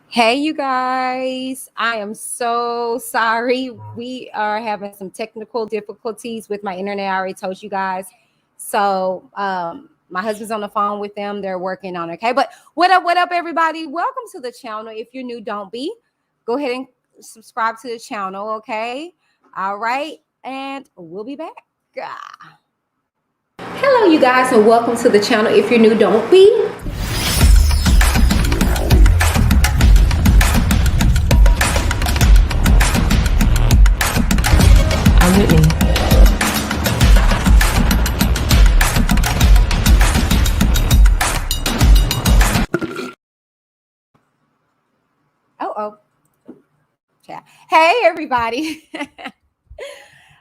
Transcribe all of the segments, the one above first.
Hey, you guys. I am so sorry. We are having some technical difficulties with my internet. I already told you guys. My husband's on the phone with them. They're working on it. Okay. But what up, everybody? Welcome to the channel. If you're new, don't be. Go ahead and subscribe to the channel. Okay. All right. And we'll be back. Hello, you guys, and welcome to the channel. If you're new, don't be. I'm Whitney. Oh. Hey, everybody.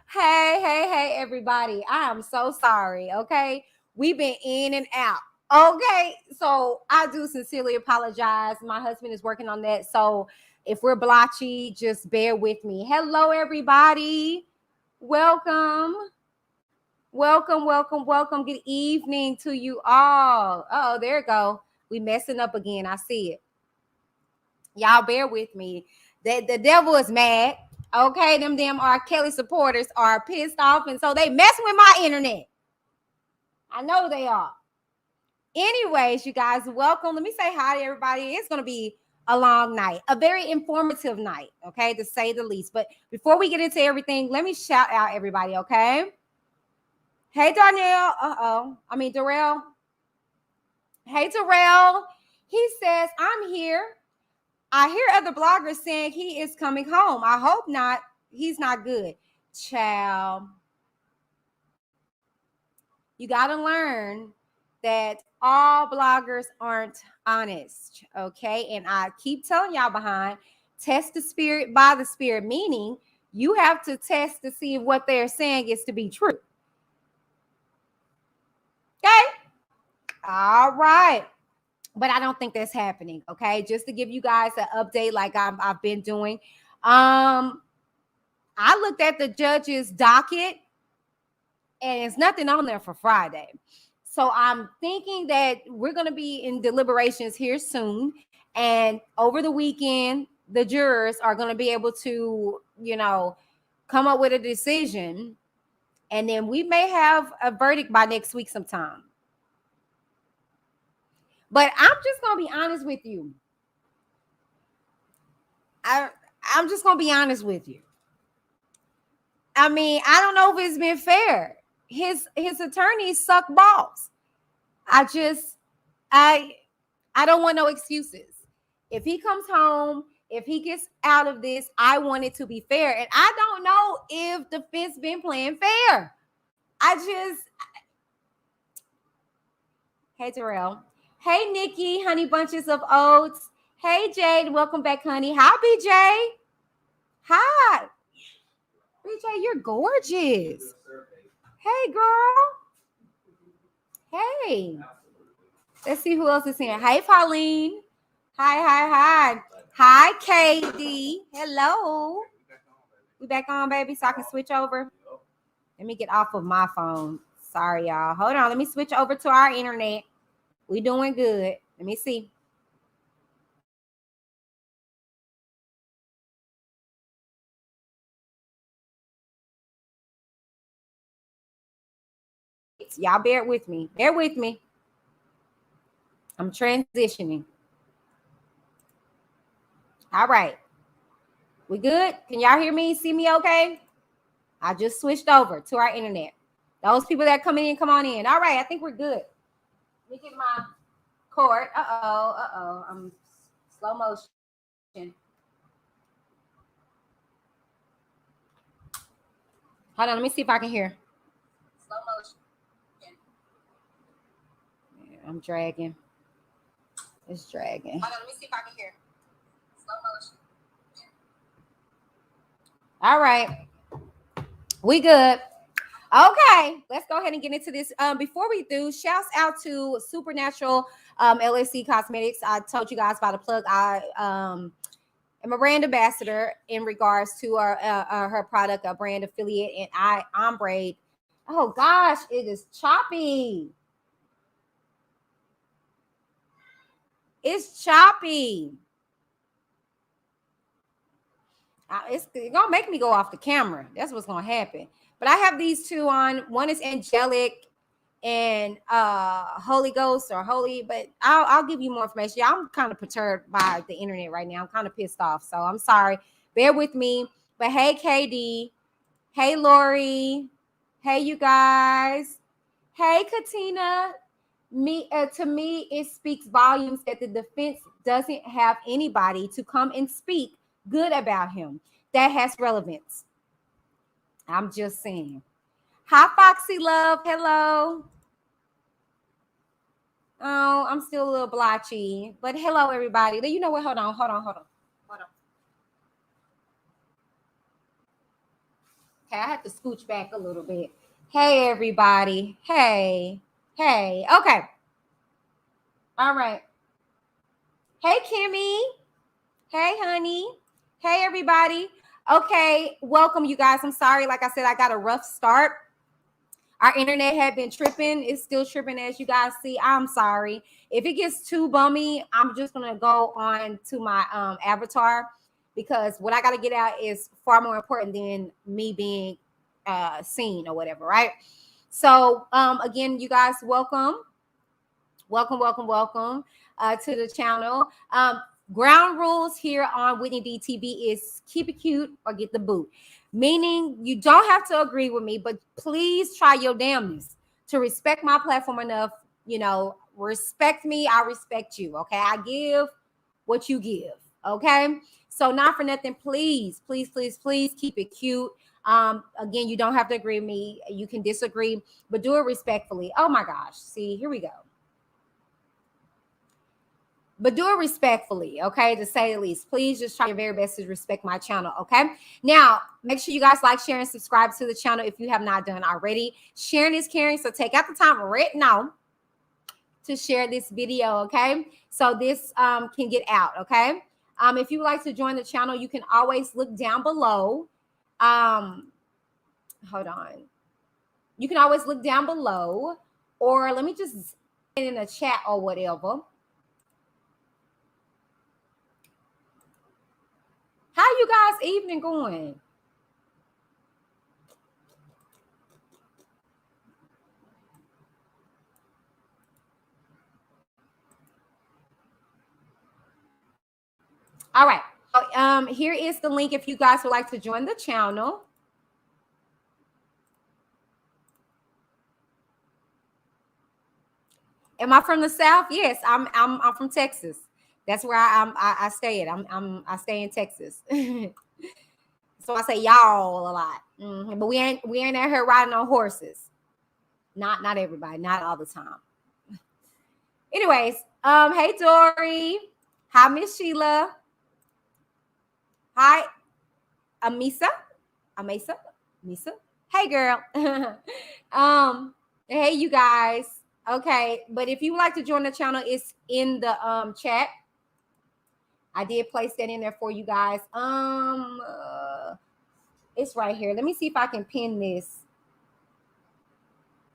Hey, everybody. I am so sorry. Okay. We've been in and out. Okay. So I do sincerely apologize. My husband is working on that. So if we're blotchy, just bear with me. Hello, everybody. Welcome. Welcome. Good evening to you all. Oh, there you go. We messing up again. I see it. Y'all bear with me. The devil is mad. Okay, them damn R.Kelly supporters are pissed off, and so they messing with my internet. I know they are. Anyways, you guys, welcome. Let me say hi to everybody. It's going to be a long night, a very informative night, okay, to say the least. But before we get into everything, let me shout out everybody, okay? Hey, Darrell. Hey, Darrell. He says, I'm here. I hear other bloggers saying he is coming home. I hope not. He's not good. Child. You got to learn that all bloggers aren't honest. Okay. And I keep telling y'all behind, test the spirit by the spirit, meaning you have to test to see if what they're saying is to be true. Okay. All right. But I don't think that's happening. Okay. Just to give you guys an update like I've been doing. I looked at the judge's docket and there's nothing on there for Friday. So I'm thinking that we're going to be in deliberations here soon. And over the weekend, the jurors are going to be able to, come up with a decision. And then we may have a verdict by next week sometime. But I'm just going to be honest with you. I'm just going to be honest with you. I mean, I don't know if it's been fair. His attorneys suck balls. I don't want no excuses. If he comes home, if he gets out of this, I want it to be fair. And I don't know if the fence been playing fair. Hey, Terrell. Hey, Nikki, Honey Bunches of Oats. Hey, Jade, welcome back, honey. Hi, BJ. Hi. BJ, you're gorgeous. Hey, girl. Hey. Let's see who else is here. Hey, Pauline. Hi. Hi, KD. Hello. We back on, baby, so I can switch over. Let me get off of my phone. Sorry, y'all. Hold on. Let me switch over to our internet. We doing good. Let me see. Y'all bear with me. Bear with me. I'm transitioning. All right. We good? Can y'all hear me? See me okay? I just switched over to our internet. Those people that come in, come on in. All right. I think we're good. Let me get my cord. Uh-oh. I'm slow motion. Hold on. Let me see if I can hear. Slow motion. Yeah, I'm dragging. It's dragging. Hold on. Let me see if I can hear. Slow motion. All right. We good. Okay, let's go ahead and get into this. Before we do, shouts out to Supernatural LSC Cosmetics. I told you guys about a plug. I am a brand ambassador in regards to her product, a brand affiliate, and I ombre. Oh gosh, it is choppy. It's choppy. It's gonna make me go off the camera. That's what's gonna happen. But I have these two on. One is angelic and Holy Ghost or Holy, but I'll give you more information. Yeah, I'm kind of perturbed by the internet right now. I'm kind of pissed off, so I'm sorry. Bear with me. But hey, KD. Hey, Lori. Hey, you guys. Hey, Katina. To me, it speaks volumes that the defense doesn't have anybody to come and speak good about him. That has relevance. I'm just saying. Hi, Foxy Love. Hello. Oh, I'm still a little blotchy, but hello, everybody. You know what? Hold on. Okay, I have to scooch back a little bit. Hey, everybody. Hey. Okay. All right. Hey, Kimmy. Hey, honey. Hey, everybody. Okay, welcome, you guys. I'm sorry. Like I said, I got a rough start. Our internet had been tripping. It's still tripping, as you guys see. I'm sorry. If it gets too bummy, I'm just going to go on to my avatar, because what I got to get out is far more important than me being seen or whatever, right? So, again, you guys, welcome to the channel. Ground rules here on Whitney DTV is keep it cute or get the boot. Meaning you don't have to agree with me, but please try your damnness to respect my platform enough. Respect me, I respect you. Okay, I give what you give. Okay, so not for nothing, please keep it cute. Again, you don't have to agree with me. You can disagree, but do it respectfully. Oh my gosh, see, here we go. But do it respectfully, okay, to say the least. Please just try your very best to respect my channel, okay? Now, make sure you guys like, share, and subscribe to the channel if you have not done already. Sharing is caring, so take out the time right now to share this video, okay? So this can get out, okay? If you would like to join the channel, you can always look down below. Hold on. You can always look down below, or let me just in the chat or whatever. How you guys evening going? All right. Here is the link if you guys would like to join the channel. Am I from the South? Yes, I'm from Texas. That's where I stay at. I stay in Texas. So I say y'all a lot. But we ain't out here riding on horses. Not everybody, not all the time. Anyways, hey Dory. Hi, Miss Sheila. Hi, Misa. Hey girl. Hey you guys. Okay, but if you would like to join the channel, it's in the chat. I did place that in there for you guys. It's right here. Let me see if I can pin this.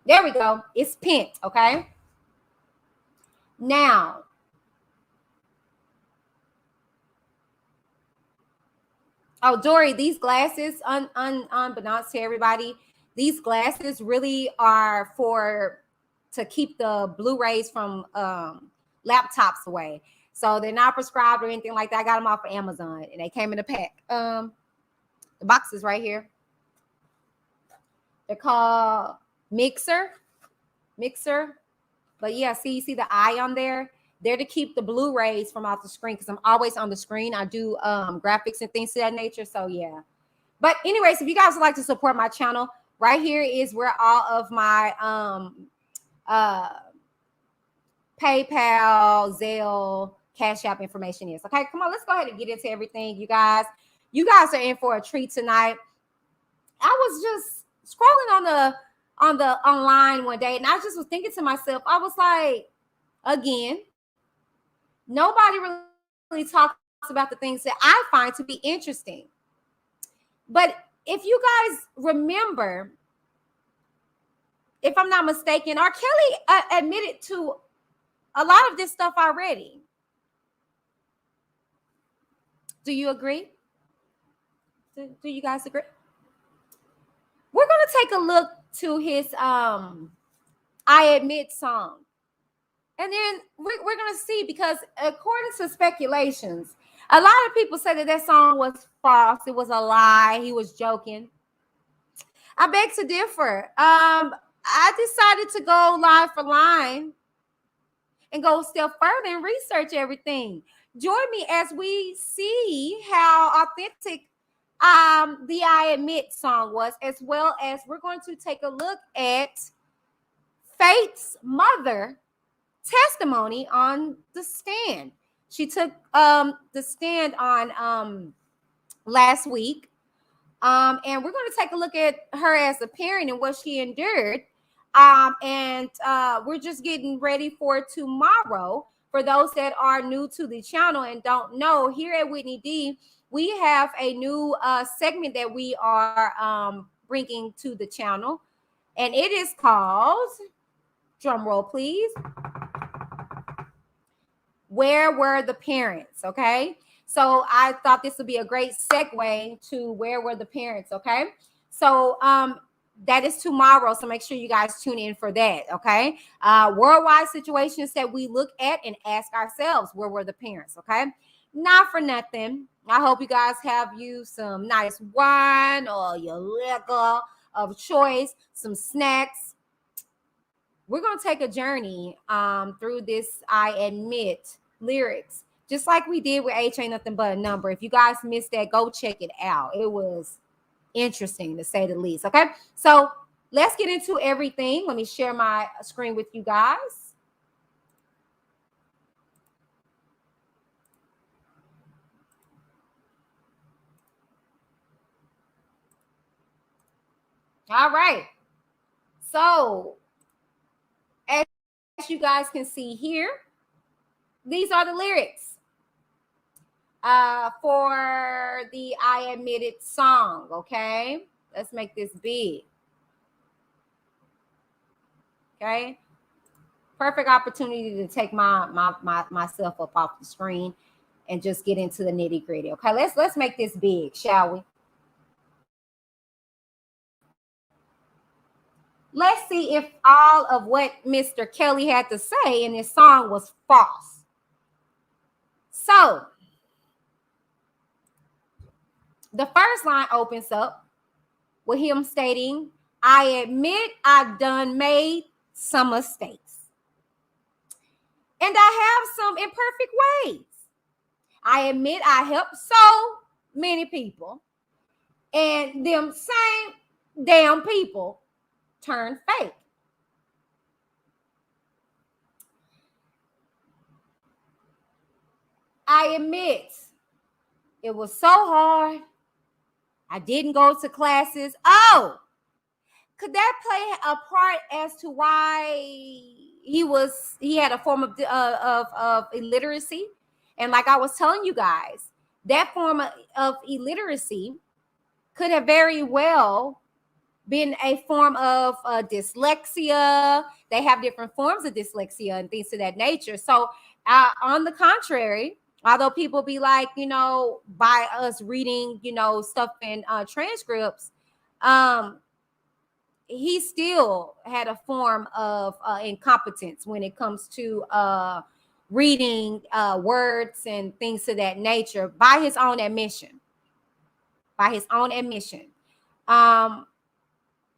There we go. It's pinned, okay? Now, oh, Dory, these glasses, unbeknownst to everybody, these glasses really are to keep the Blu-rays from laptops away. So they're not prescribed or anything like that. I got them off of Amazon and they came in a pack. The box is right here. They're called Mixer. But yeah, you see the eye on there? They're to keep the Blu-rays from off the screen, because I'm always on the screen. I do graphics and things to that nature. So yeah. But anyways, if you guys would like to support my channel, right here is where all of my PayPal, Zelle, Cash App information is. Okay, come on, let's go ahead and get into everything, you guys. You guys are in for a treat tonight. I was just scrolling on the online one day, and I just was thinking to myself, I was like, again, nobody really talks about the things that I find to be interesting. But if you guys remember, if I'm not mistaken, R.Kelly admitted to a lot of this stuff already. Do you agree? Do you guys agree? We're gonna take a look to his I Admit song. And then we're going to see, because according to speculations, a lot of people say that that song was false. It was a lie. He was joking. I beg to differ. I decided to go line for line and go a step further and research everything. Join me as we see how authentic the I Admit song was, as well as we're going to take a look at Faith's mother testimony on the stand. She took the stand on last week. And we're going to take a look at her as a parent and what she endured. And we're just getting ready for tomorrow. For those that are new to the channel and don't know, here at Whitney D, we have a new segment that we are bringing to the channel. And it is called, drum roll please, Where Were the Parents? Okay. So I thought this would be a great segue to Where Were the Parents? Okay. So that is tomorrow. So make sure you guys tune in for that. Okay. Worldwide situations that we look at and ask ourselves, where were the parents? Okay. Not for nothing. I hope you guys have you some nice wine or your liquor of choice, some snacks. We're going to take a journey through this I Admit lyrics, just like we did with H Ain't Nothing But a Number. If you guys missed that, go check it out. It was interesting, to say the least. Okay, so let's get into everything. Let me share my screen with you guys. All right, so as you guys can see here, these are the lyrics for the I Admit It song. Okay, let's make this big. Okay, perfect opportunity to take myself up off the screen and just get into the nitty gritty. Okay, let's make this big, shall we? Let's see if all of what Mr. Kelly had to say in his song was false. So the first line opens up with him stating, I admit I done made some mistakes, and I have some imperfect ways. I admit I helped so many people, and them same damn people turned fake. I admit it was so hard. I didn't go to classes. Oh, could that play a part as to why he had a form of illiteracy? And like I was telling you guys, that form of illiteracy could have very well been a form of dyslexia. They have different forms of dyslexia and things of that nature. So on the contrary, although people be like, by us reading, stuff in transcripts, he still had a form of incompetence when it comes to reading words and things of that nature, by his own admission.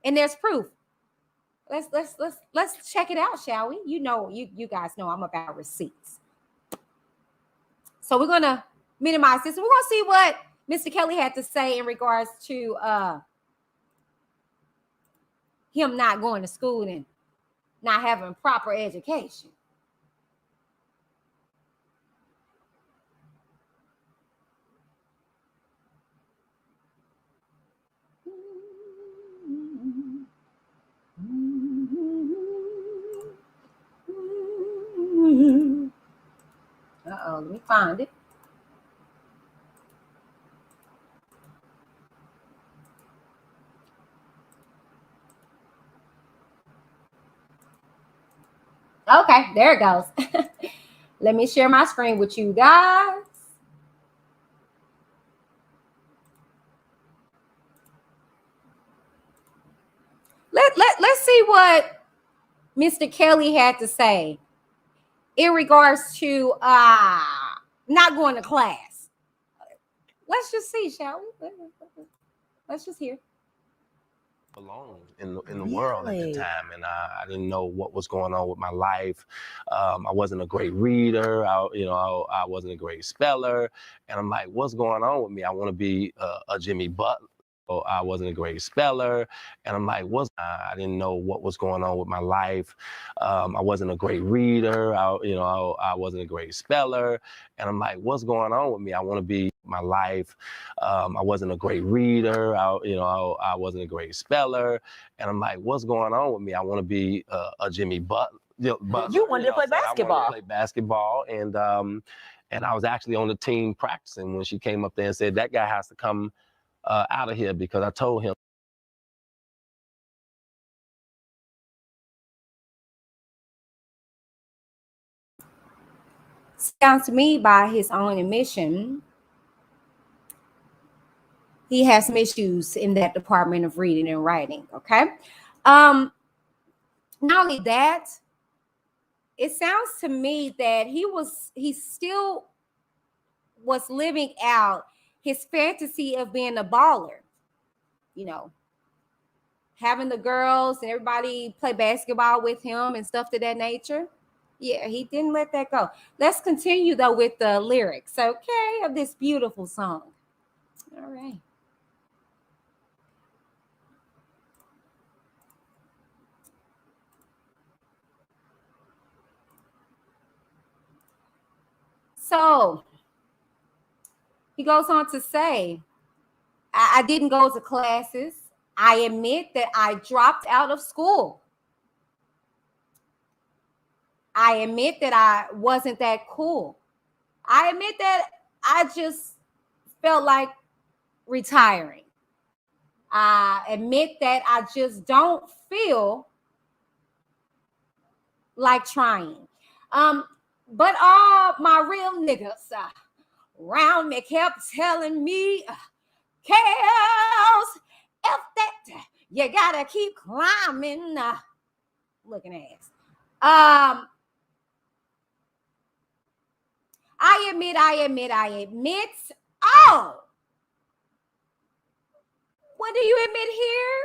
And there's proof. Let's check it out, shall we? You guys know I'm about receipts. So we're gonna minimize this, and we're gonna see what Mr. Kelly had to say in regards to him not going to school and not having proper education. Uh-oh, let me find it. Okay, there it goes. Let me share my screen with you guys. Let's see what Mr. Kelly had to say in regards to not going to class. Let's just see, shall we? Let's just hear. Alone in the world at the time, and I didn't know what was going on with my life. I wasn't a great reader. I wasn't a great speller, and I'm like, what's going on with me? I want to be a Jimmy Butler. I wasn't a great speller, and I'm like, I didn't know what was going on with my life. I wasn't a great reader. I wasn't a great speller, and I'm like, what's going on with me? I want to be my life. I wasn't a great reader. I wasn't a great speller, and I'm like, what's going on with me? I want to be a Jimmy Butler. You wanted to play basketball. I wanted to play basketball, and I was actually on the team practicing when she came up there and said that guy has to come out of here, because I told him. Sounds to me, by his own admission, he has some issues in that department of reading and writing. Okay. Not only that, it sounds to me that he still was living out his fantasy of being a baller, you know, having the girls and everybody play basketball with him and stuff to that nature. Yeah, he didn't let that go. Let's continue though with the lyrics, okay, of this beautiful song. All right. So he goes on to say, I didn't go to classes. I admit that I dropped out of school. I admit that I wasn't that cool. I admit that I just felt like retiring. I admit that I just don't feel like trying. Um, but all my real niggas around me kept telling me, Kels, F that, you gotta keep climbing. Looking ass. I admit. Oh, what do you admit here?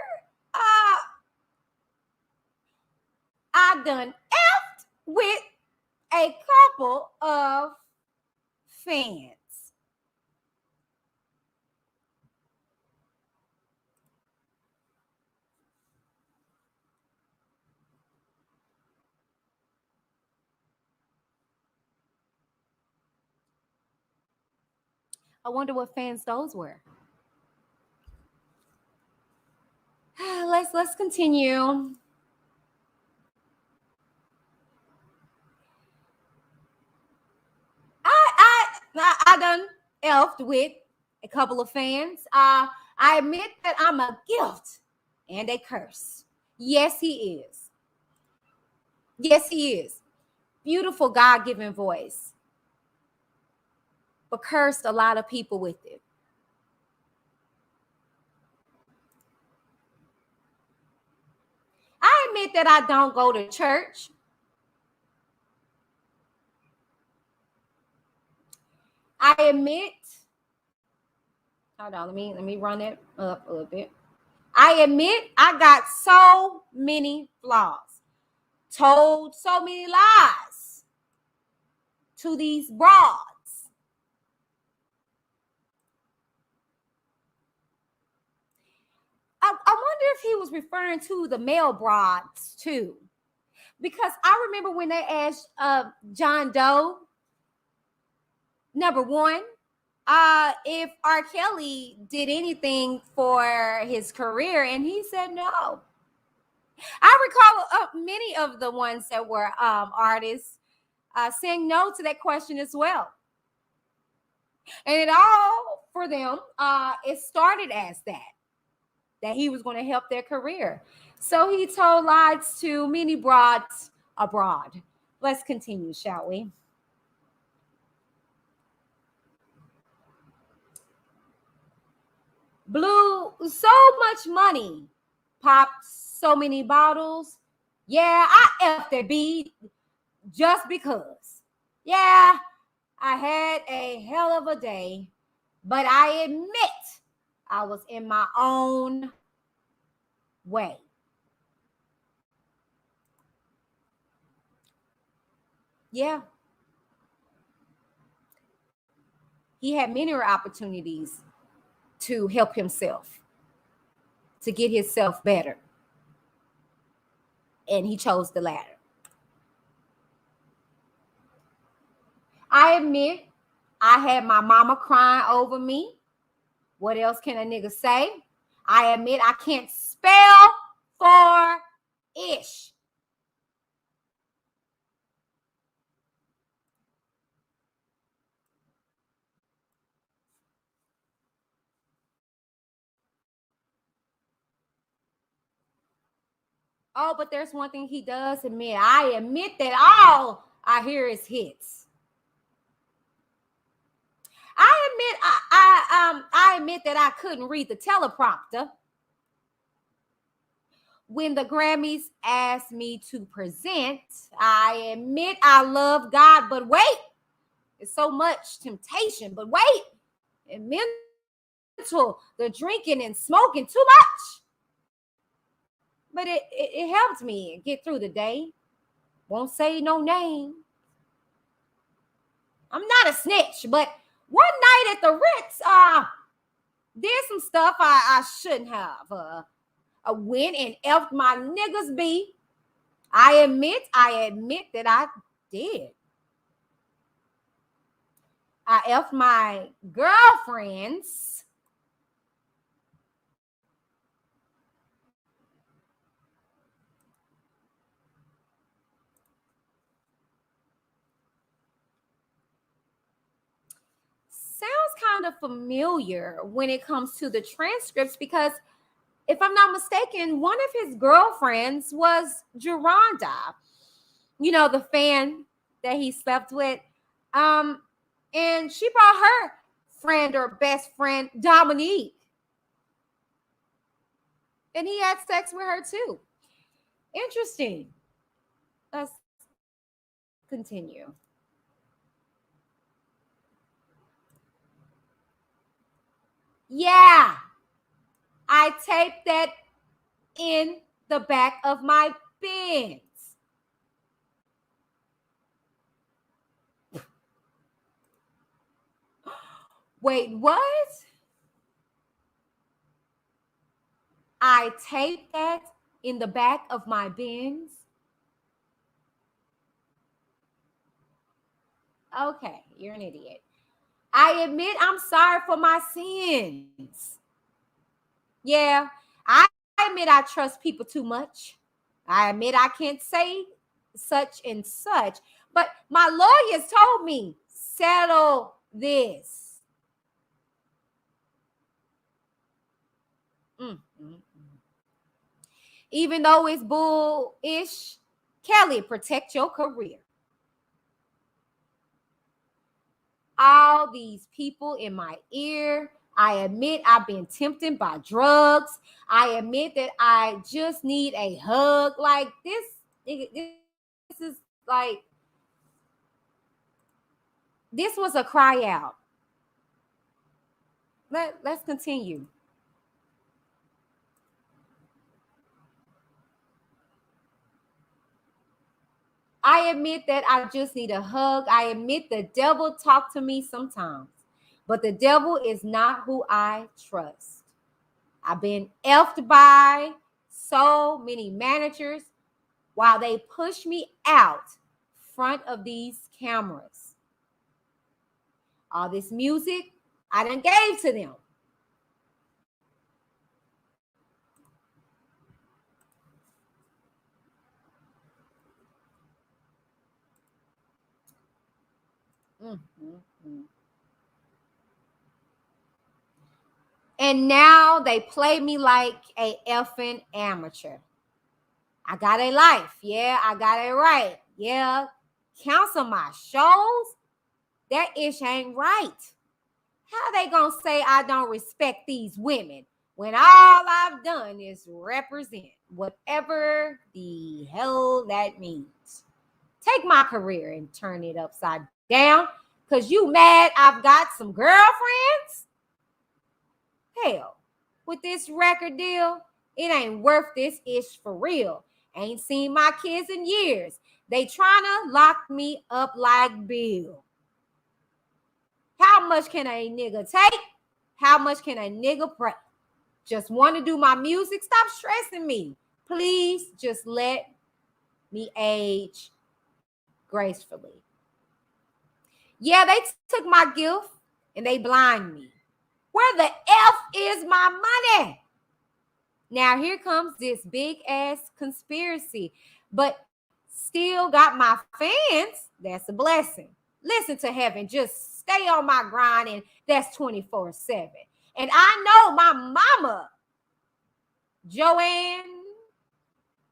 I done effed with a couple of fans. I wonder what fans those were. Let's continue. I done elfed with a couple of fans. I admit that I'm a gift and a curse. Yes, he is. Yes, he is. Beautiful God-given voice, but cursed a lot of people with it. I admit that I don't go to church. I admit, hold on, let me run it up a little bit. I admit I got so many flaws, told so many lies to these broads. I wonder if he was referring to the male broads too, because I remember when they asked John Doe, number one, if R. Kelly did anything for his career, and he said no. I recall many of the ones that were artists saying no to that question as well. And it all for them, it started as that he was going to help their career. So he told lies to many broads abroad. Let's continue, shall we? Blew so much money popped so many bottles. Yeah, I effed that B just because. Yeah, I had a hell of a day, but I admit I was in my own way. Yeah, he had many opportunities to help himself, to get himself better, and he chose the latter. I admit I had my mama crying over me. What else can a nigga say? I admit I can't spell for ish. Oh, but there's one thing he does admit. I admit that all I hear is hits. I admit that I couldn't read the teleprompter when the Grammys asked me to present. I admit I love God, but wait, it's so much temptation. But wait, and mental, the drinking and smoking too much. But it helped me get through the day. Won't say no name. I'm not a snitch, but one night at the Ritz, did some stuff I shouldn't have. I went and effed my niggas B. I admit that I did. I effed my girlfriends. Sounds kind of familiar when it comes to the transcripts because if I'm not mistaken, one of his girlfriends was Geronda, the fan that he slept with. And she brought her friend or best friend, Dominique. And he had sex with her too. Interesting. Let's continue. Yeah, I taped that in the back of my Benz. Wait, what? I taped that in the back of my Benz. Okay, you're an idiot. I admit I'm sorry for my sins. Yeah, I admit I trust people too much. I admit I can't say such and such, but my lawyers told me settle this. Mm-hmm. Even though it's bullish, Kelly, protect your career. All these people in my ear. I admit I've been tempted by drugs. I admit that I just need a hug. Like this is like, this was a cry out. Let's continue. I admit that I just need a hug. I admit the devil talked to me sometimes, but the devil is not who I trust. I've been effed by so many managers while they push me out front of these cameras. All this music I done gave to them. Mm-hmm. And now they play me like a effing amateur. I got a life. Yeah, I got it right. Yeah, cancel my shows. That ish ain't right. How they gonna say I don't respect these women when all I've done is represent, whatever the hell that means. Take my career and turn it upside down because you mad I've got some girlfriends? Hell, with this record deal, it ain't worth this ish for real. Ain't seen my kids in years. They tryna lock me up like Bill. How much can a nigga take? How much can a nigga pray? Just want to do my music? Stop stressing me. Please just let me age gracefully. Yeah, they took my gift and they blind me. Where the F is my money? Now here comes this big ass conspiracy, but still got my fans. That's a blessing. Listen to heaven. Just stay on my grind, and that's 24/7. And I know my mama, Joanne,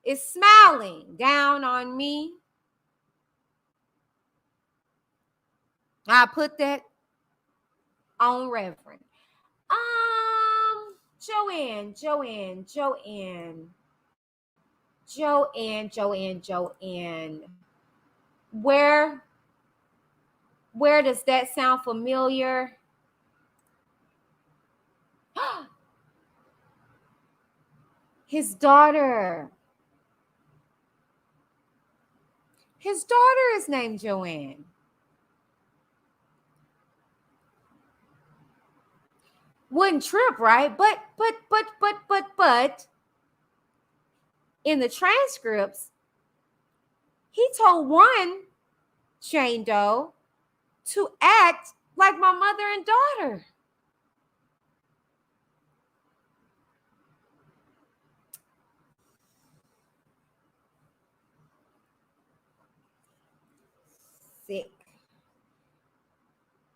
is smiling down on me. I put that on Reverend. Joanne. Where does that sound familiar? His daughter. His daughter is named Joanne. Wouldn't trip, right? But in the transcripts, he told one Jane Doe to act like my mother and daughter. Sick.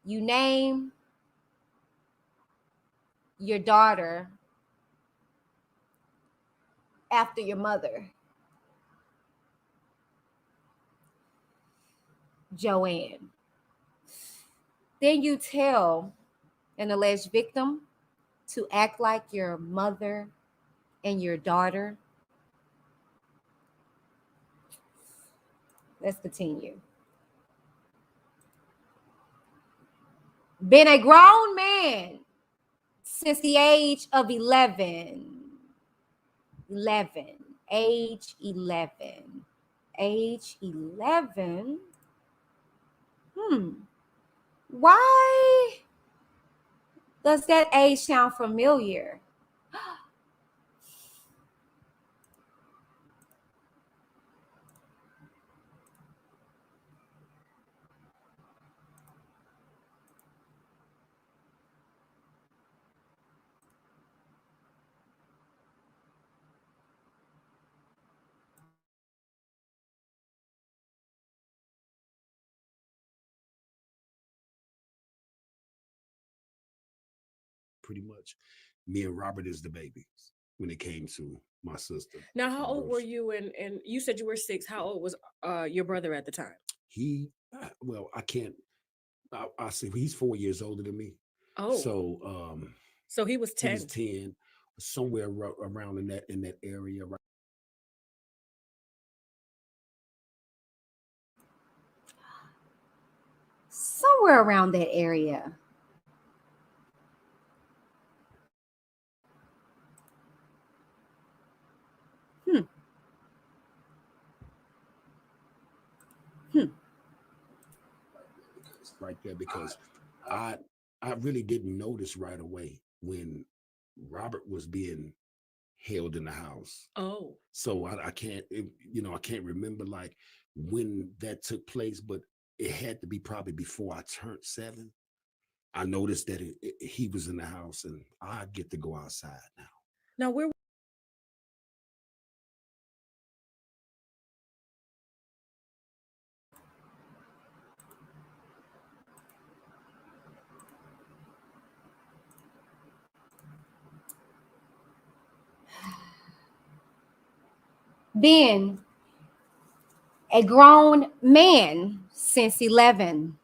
You name your daughter after your mother, Joanne. Then you tell an alleged victim to act like your mother and your daughter. Let's continue. Been a grown man since the age of 11. Age 11. Why does that age sound familiar? Pretty much, me and Robert is the babies when it came to my sister. Now, how old were you? And you said you were 6. How old was your brother at the time? Well, I can't. I say he's 4 years older than me. Oh, so he was 10. He was 10, somewhere around in that area. Right. Somewhere around that area. Right there, because I really didn't notice right away when Robert was being held in the house. Oh, so I can't, I can't remember like when that took place, but it had to be probably before I turned 7. I noticed that he was in the house, and I get to go outside now. Now, where Been a grown man since 11.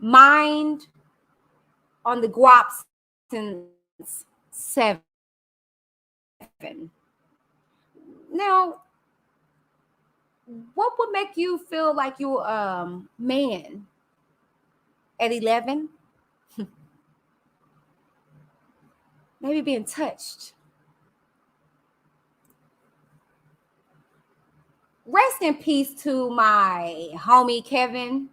Mind on the guap since 7. Now, what would make you feel like you're man at 11? Maybe being touched. Rest in peace to my homie Kevin.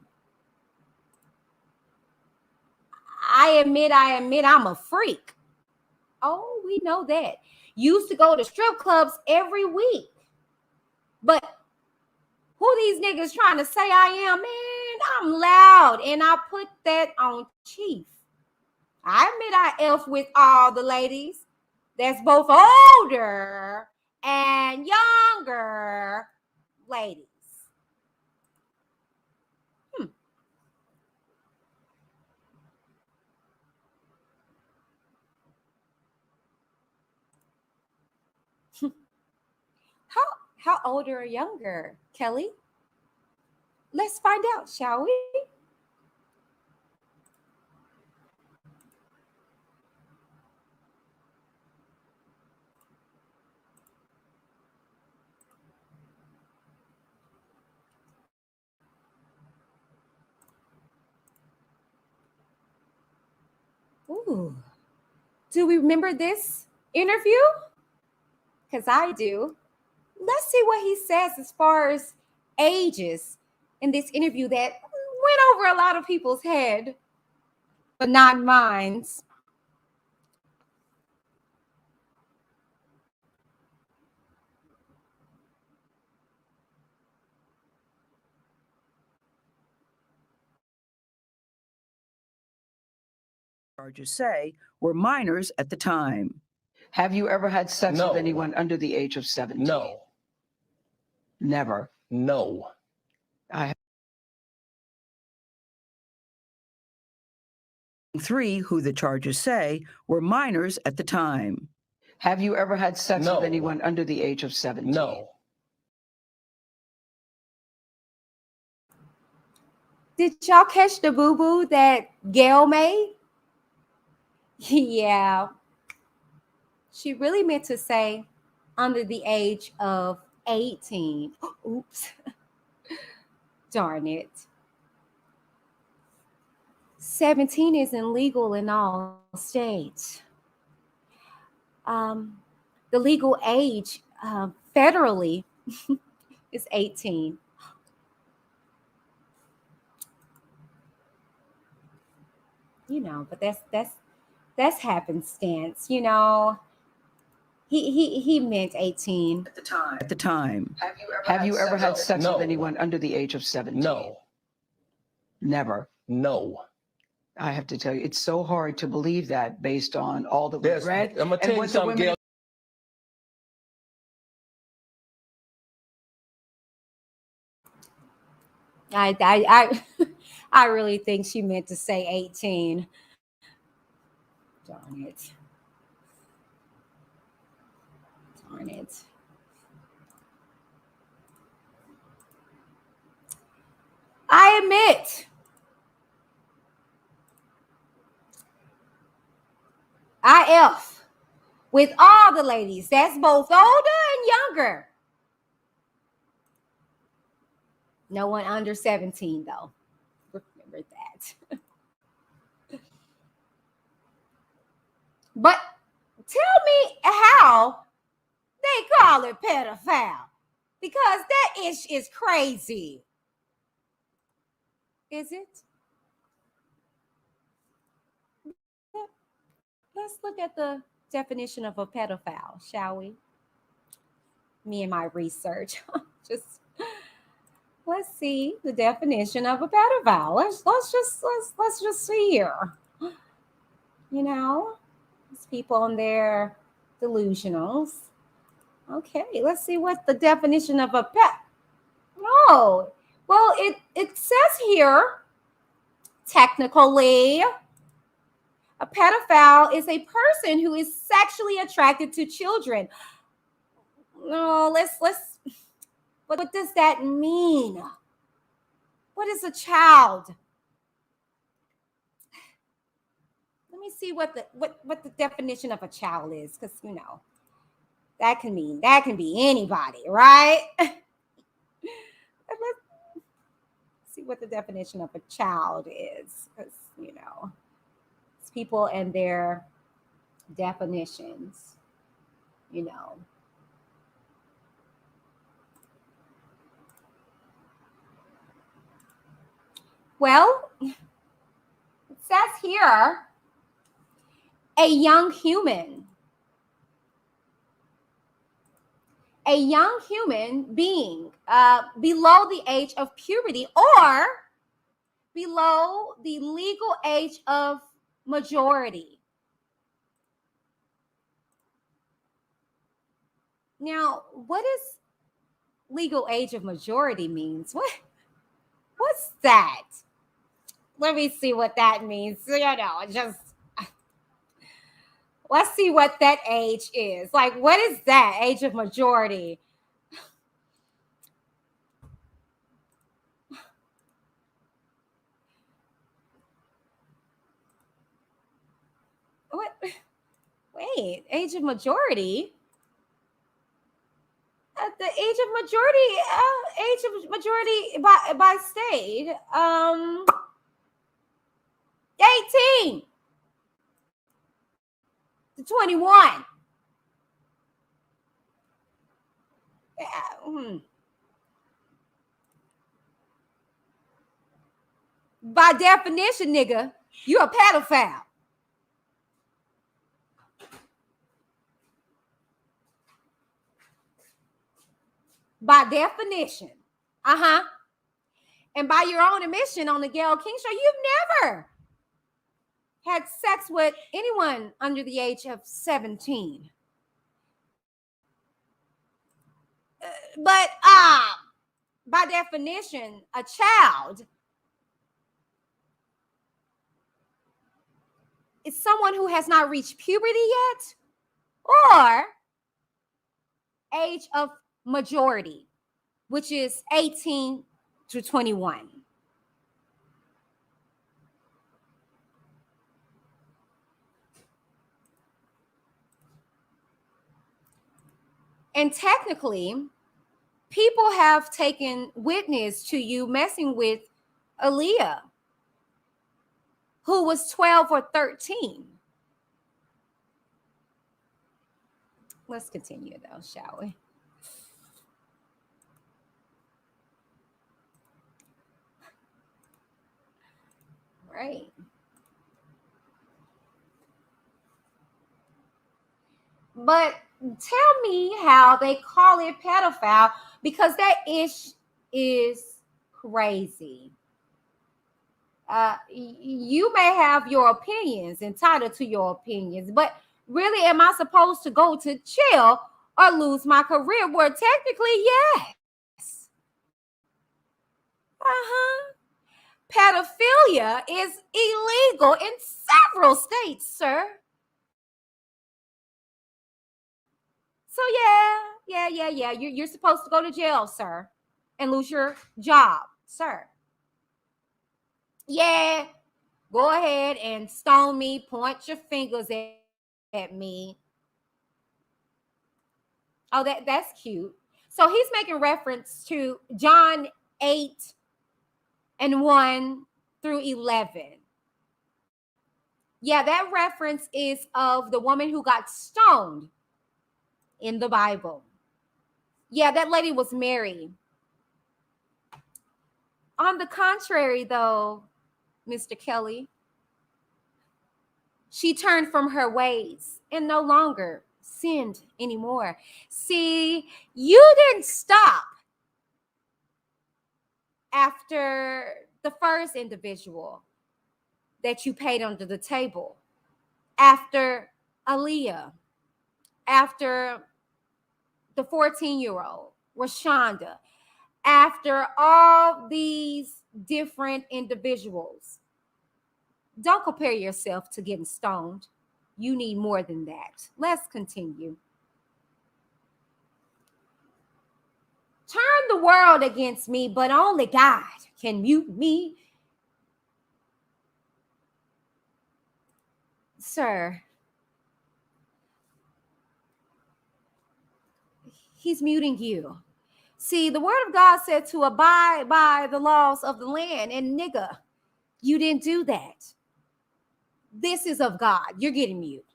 I admit I'm a freak. Oh, we know that. Used to go to strip clubs every week. But who these niggas trying to say I am, man? I'm loud, and I put that on Chief. I admit I elf with all the ladies. That's both older and younger ladies. How older or younger, Kelly? Let's find out, shall we? Ooh. Do we remember this interview? Because I do. Let's see what he says as far as ages in this interview that went over a lot of people's head, but not mine. Charges say were minors at the time. Have you ever had sex No. with anyone under the age of 17? No. Never. No. I 3 who the charges say were minors at the time. Have you ever had sex No. with anyone under the age of 17? No. Did y'all catch the boo-boo that Gail made? Yeah. She really meant to say under the age of 18. Oops. Darn it. 17 isn't legal in all states. The legal age federally is 18. You know, but that's happenstance. You know, he meant 18 At the time. Have you ever had sex No. with anyone under the age of 17? No. Never. No. I have to tell you, it's so hard to believe that based on all that we've read. I'm gonna tell you something, Gail. I I really think she meant to say 18. Darn it. Darn it. I admit I elf with all the ladies. That's both older and younger. No one under 17, though. Remember that. But tell me how they call it pedophile. Because that is crazy. Is it? Let's look at the definition of a pedophile, shall we? Me and my research. Just let's see the definition of a pedophile. Let's just see here. You know, these people on their delusionals. Okay, let's see what the definition of a pet. No, well, it says here technically a pedophile is a person who is sexually attracted to children. No, let's what does that mean? What is a child? see what the definition of a child is, because that can be anybody, right? Let's see what the definition of a child is, because it's people and their definitions. Well, it says here, a young human being below the age of puberty or below the legal age of majority. Now, what does legal age of majority means? What's that? Let me see what that means. Just let's see what that age is. Like, what is that age of majority? What? Wait, age of majority? The age of majority by state, 18 to 21. By definition, nigga, you a pedophile. By definition. And by your own admission on the Gayle King Show, you've never had sex with anyone under the age of 17. But by definition, a child is someone who has not reached puberty yet or age of majority, which is 18 to 21. And technically, people have taken witness to you messing with Aaliyah, who was 12 or 13. Let's continue, though, shall we? Right. But tell me how they call it pedophile, because that ish is crazy. You may have your opinions, entitled to your opinions, but really, am I supposed to go to jail or lose my career? Well, technically, yes. Pedophilia is illegal in several states, sir. So yeah. You're supposed to go to jail, sir, and lose your job, sir. Yeah, go ahead and stone me, point your fingers at me. Oh, that's cute. So he's making reference to John 8:1 through 11. Yeah, that reference is of the woman who got stoned in the Bible. Yeah, that lady was Mary. On the contrary, though, Mr. Kelly, she turned from her ways and no longer sinned anymore. See, you didn't stop after the first individual that you paid under the table, after Aaliyah, after the 14-year-old, Rashonda, after all these different individuals. Don't compare yourself to getting stoned. You need more than that. Let's continue. Turn the world against me, but only God can mute me. Sir, he's muting you. See, the word of God said to abide by the laws of the land, and nigga, you didn't do that. This is of God. You're getting mute.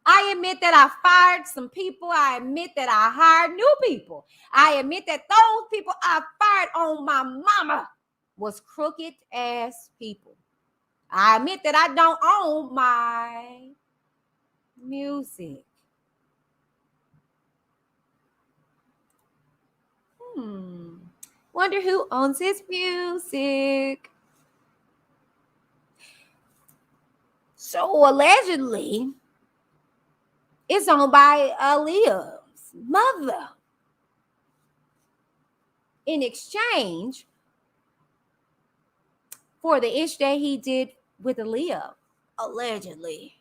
I admit that I fired some people. I admit that I hired new people. I admit that those people I fired on my mama was crooked ass people. I admit that I don't own my music. Wonder who owns his music. So allegedly, it's owned by Aaliyah's mother. In exchange for the ish that he did with Aaliyah, allegedly.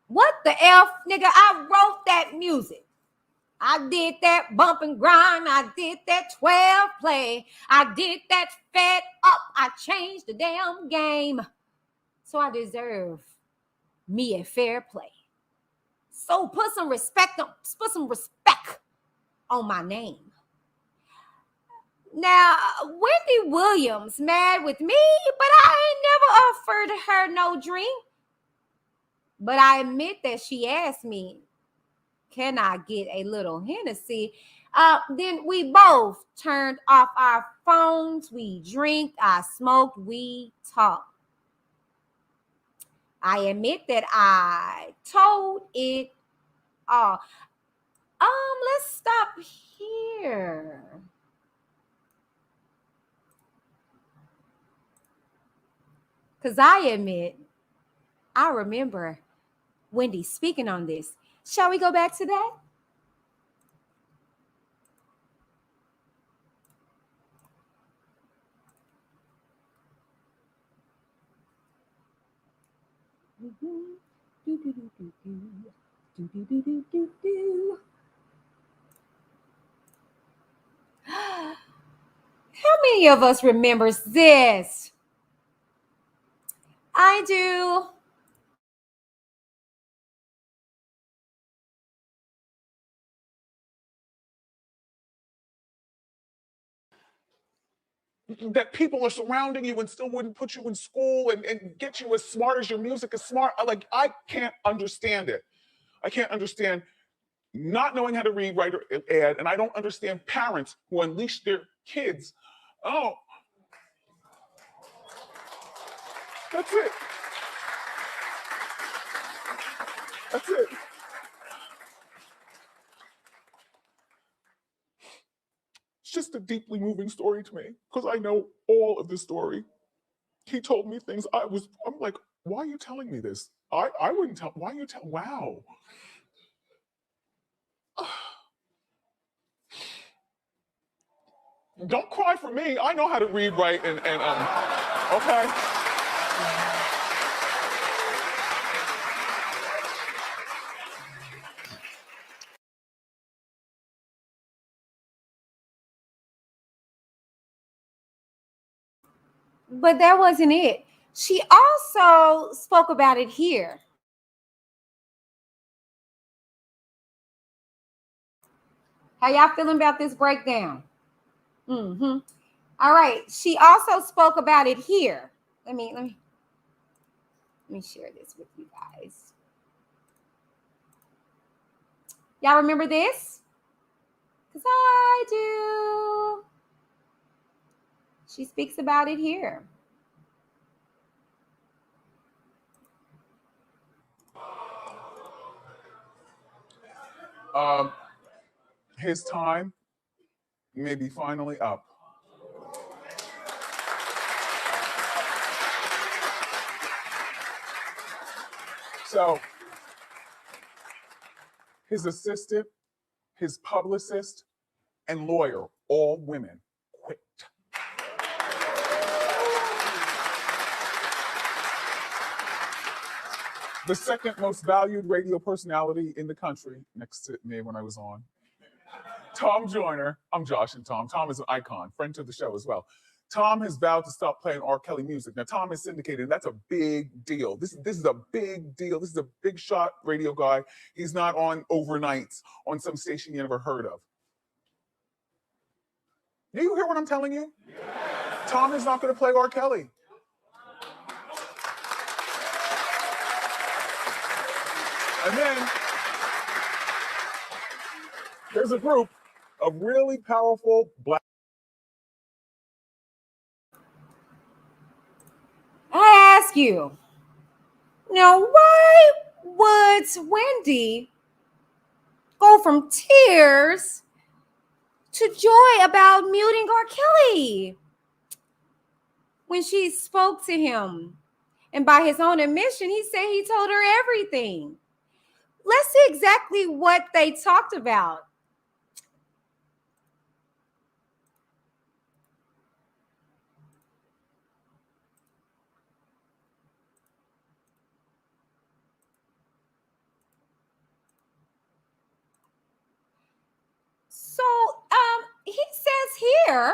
What the F, nigga? I wrote that music. I did that bump and grind. I did that 12 play. I did that fed up. I changed the damn game. So I deserve me a fair play. So put some respect on my name. Now, Wendy Williams mad with me, but I ain't never offered her no drink. But I admit that she asked me, can I get a little Hennessy? Then we both turned off our phones. We drank, I smoked, we talked. I admit that I told it all. Let's stop here. Because I admit, I remember Wendy speaking on this. Shall we go back to that? How many of us remembers this? I do. That people are surrounding you and still wouldn't put you in school and get you as smart as your music is smart. I can't understand it. I can't understand not knowing how to read, write, or add, and I don't understand parents who unleash their kids. Oh, that's it. That's it. It's just a deeply moving story to me because I know all of the story. He told me things I'm like, why are you telling me this? I wouldn't tell. Why are you tell? Wow. Don't cry for me. I know how to read, write, and okay. But that wasn't it. She also spoke about it here. How y'all feeling about this breakdown? All right. She also spoke about it here. Let me share this with you guys. Y'all remember this? Because I do. She speaks about it here. His time may be finally up. So, his assistant, his publicist, and lawyer, all women, quit. the second most valued radio personality in the country, next to me when I was on. Tom Joyner. I'm Josh and Tom. Tom is an icon, friend to the show as well. Tom has vowed to stop playing R.Kelly music. Now, Tom is syndicated, and that's a big deal. This is a big deal. This is a big shot radio guy. He's not on overnights on some station you never heard of. Do you hear what I'm telling you? Tom is not going to play R.Kelly. And then there's a group of really powerful Black. I ask you, now why would Wendy go from tears to joy about muting R. Kelly when she spoke to him? And by his own admission, he said he told her everything. Let's see exactly what they talked about. So, he says here,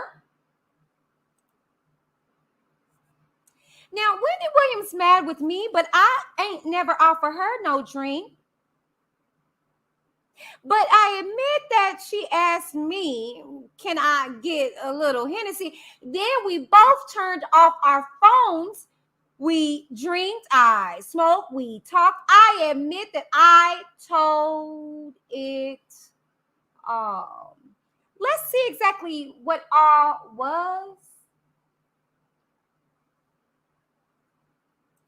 now Wendy Williams mad with me, but I ain't never offer her no drink. But I admit that she asked me, can I get a little Hennessy? Then we both turned off our phones. We drank, I smoked, we talked. I admit that I told it all. Let's see exactly what all was.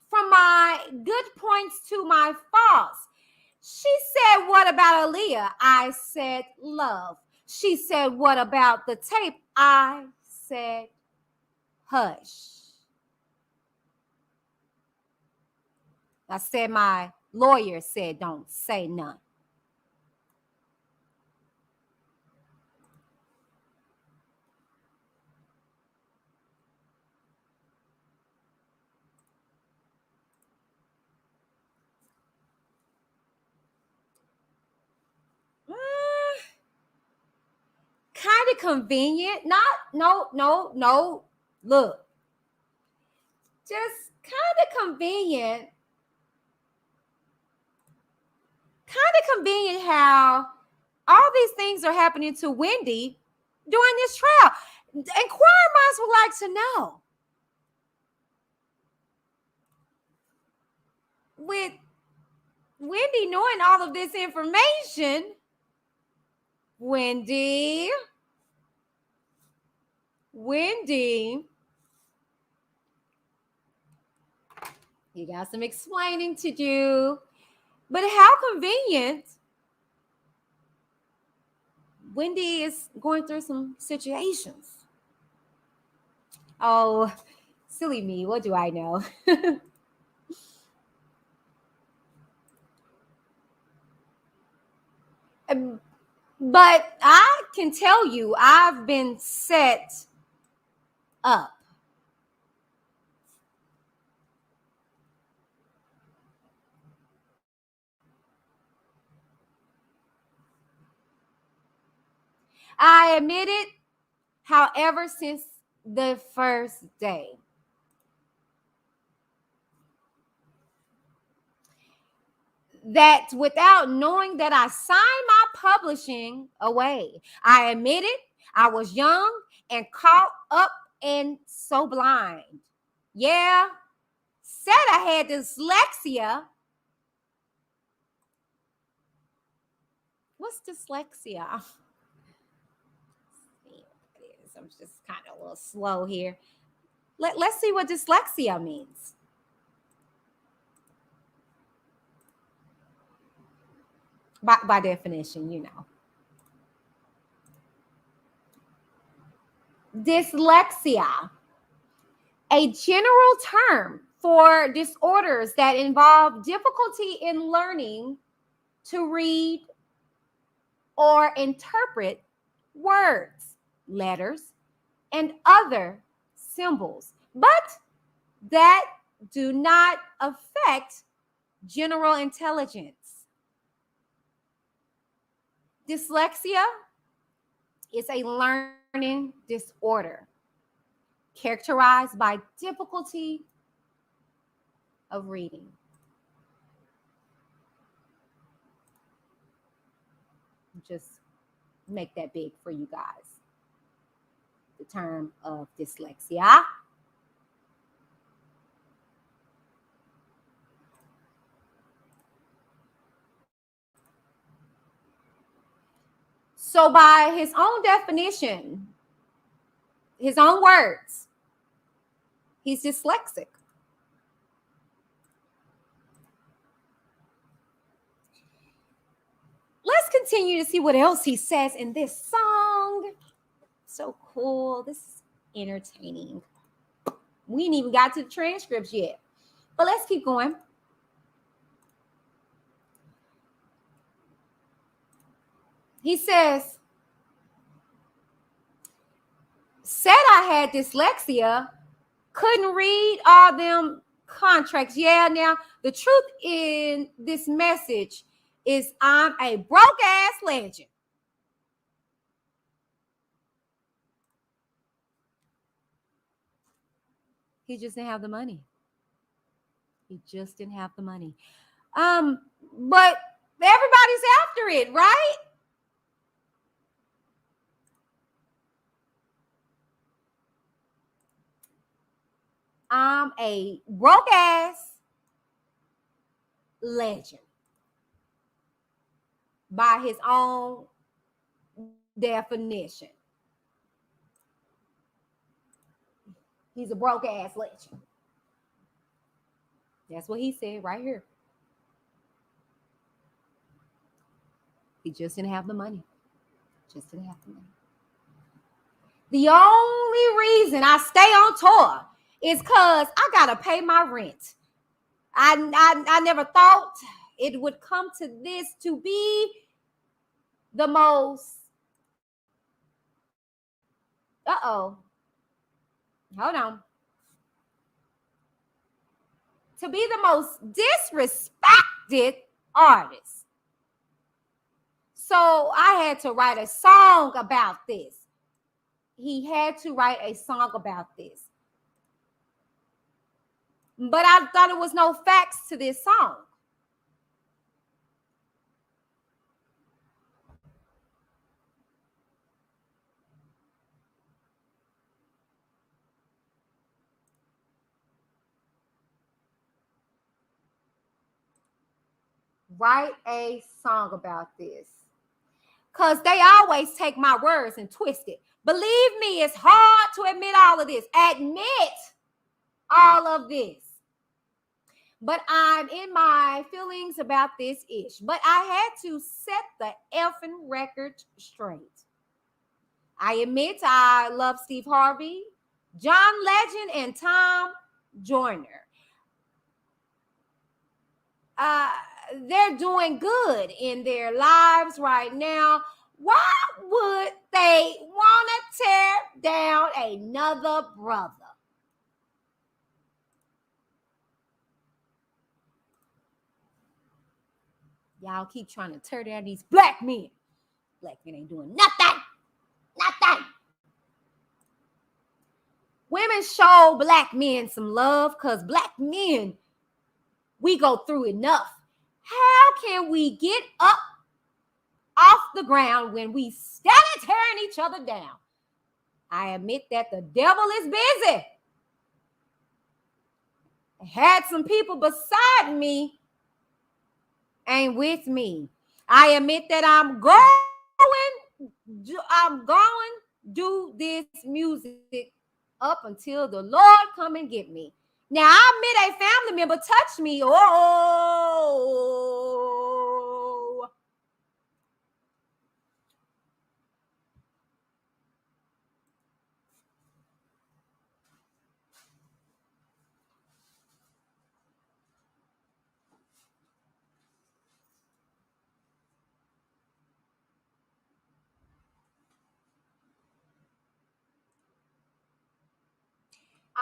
From my good points to my faults. She said, what about Aaliyah? I said, love. She said, what about the tape? I said, hush. I said, my lawyer said, don't say none. Kind of convenient. No. Look. Just kind of convenient. Kind of convenient how all these things are happening to Wendy during this trial. Inquiring minds would like to know. With Wendy knowing all of this information, Wendy, you got some explaining to do. But how convenient. Wendy is going through some situations. Oh, silly me. What do I know? But I can tell you, I've been set up. I admit it, however, since the first day. That without knowing that I signed my publishing away. I admit it, I was young and caught up and so blind. Yeah, said I had dyslexia. What's dyslexia? I'm just kind of a little slow here. Let's see what dyslexia means. By definition, you know. Dyslexia, a general term for disorders that involve difficulty in learning to read or interpret words, letters, and other symbols, but that do not affect general intelligence. Dyslexia is a learning disorder characterized by difficulty of reading. Just make that big for you guys. The term of dyslexia. So, by his own definition, his own words, he's dyslexic. Let's continue to see what else he says in this song. So cool. This is entertaining. We ain't even got to the transcripts yet. But let's keep going. He says, said I had dyslexia, couldn't read all them contracts. Yeah, now the truth in this message is I'm a broke ass legend. He just didn't have the money. He just didn't have the money. But everybody's after it, right? I'm a broke ass legend by his own definition. He's a broke ass legend. That's what he said right here. He just didn't have the money. Just didn't have the money. The only reason I stay on tour is because I gotta pay my rent. I never thought it would come to this, to be the most hold on, to be the most disrespected artist. So I had to write a song about this. He had to write a song about this. But I thought it was no facts to this song. Write a song about this. Because they always take my words and twist it. Believe me, it's hard to admit all of this. Admit all of this. But I'm in my feelings about this ish. But I had to set the effing record straight. I admit I love Steve Harvey, John Legend, and Tom Joyner. They're doing good in their lives right now. Why would they want to tear down another brother? Y'all keep trying to tear down these black men. Black men ain't doing nothing. Nothing. Women show black men some love because black men, we go through enough. How can we get up off the ground when we steady tearing each other down? I admit that the devil is busy. I had some people beside me ain't with me. I admit that I'm going do this music up until the Lord come and get me. Now, I admit a family member touched me. Oh.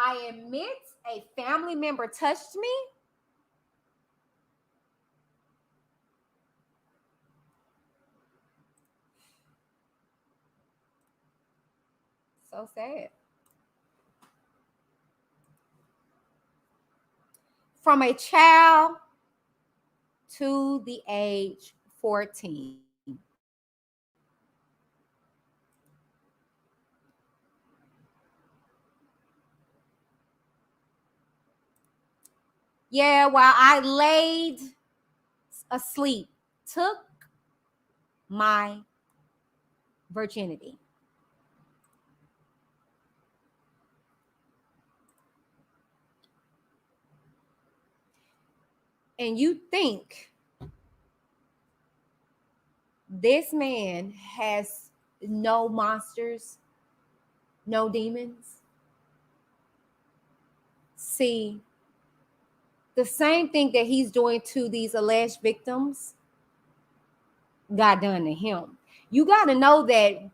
I admit a family member touched me. So sad. From a child to the age 14. Yeah, while I laid asleep, took my virginity. And you think this man has no monsters, no demons? See, the same thing that he's doing to these alleged victims got done to him. You got to know that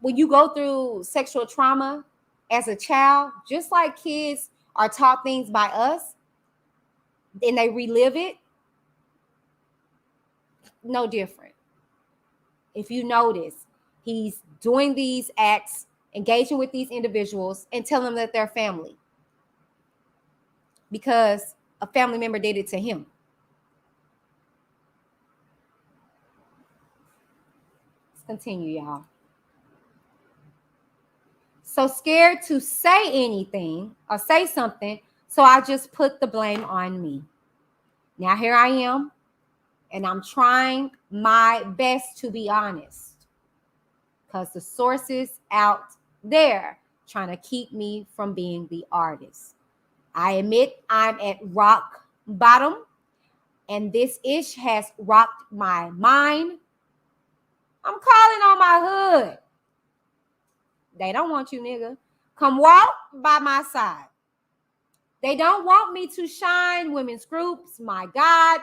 when you go through sexual trauma as a child, just like kids are taught things by us and they relive it, no different. If you notice, he's doing these acts, engaging with these individuals, and telling them that they're family because a family member did it to him. Let's continue, y'all. So scared to say anything or say something, so I just put the blame on me. Now here I am, and I'm trying my best to be honest because the sources out there trying to keep me from being the artist. I admit I'm at rock bottom, and this ish has rocked my mind. I'm calling on my hood. They don't want you, nigga. Come walk by my side. They don't want me to shine women's groups. My God.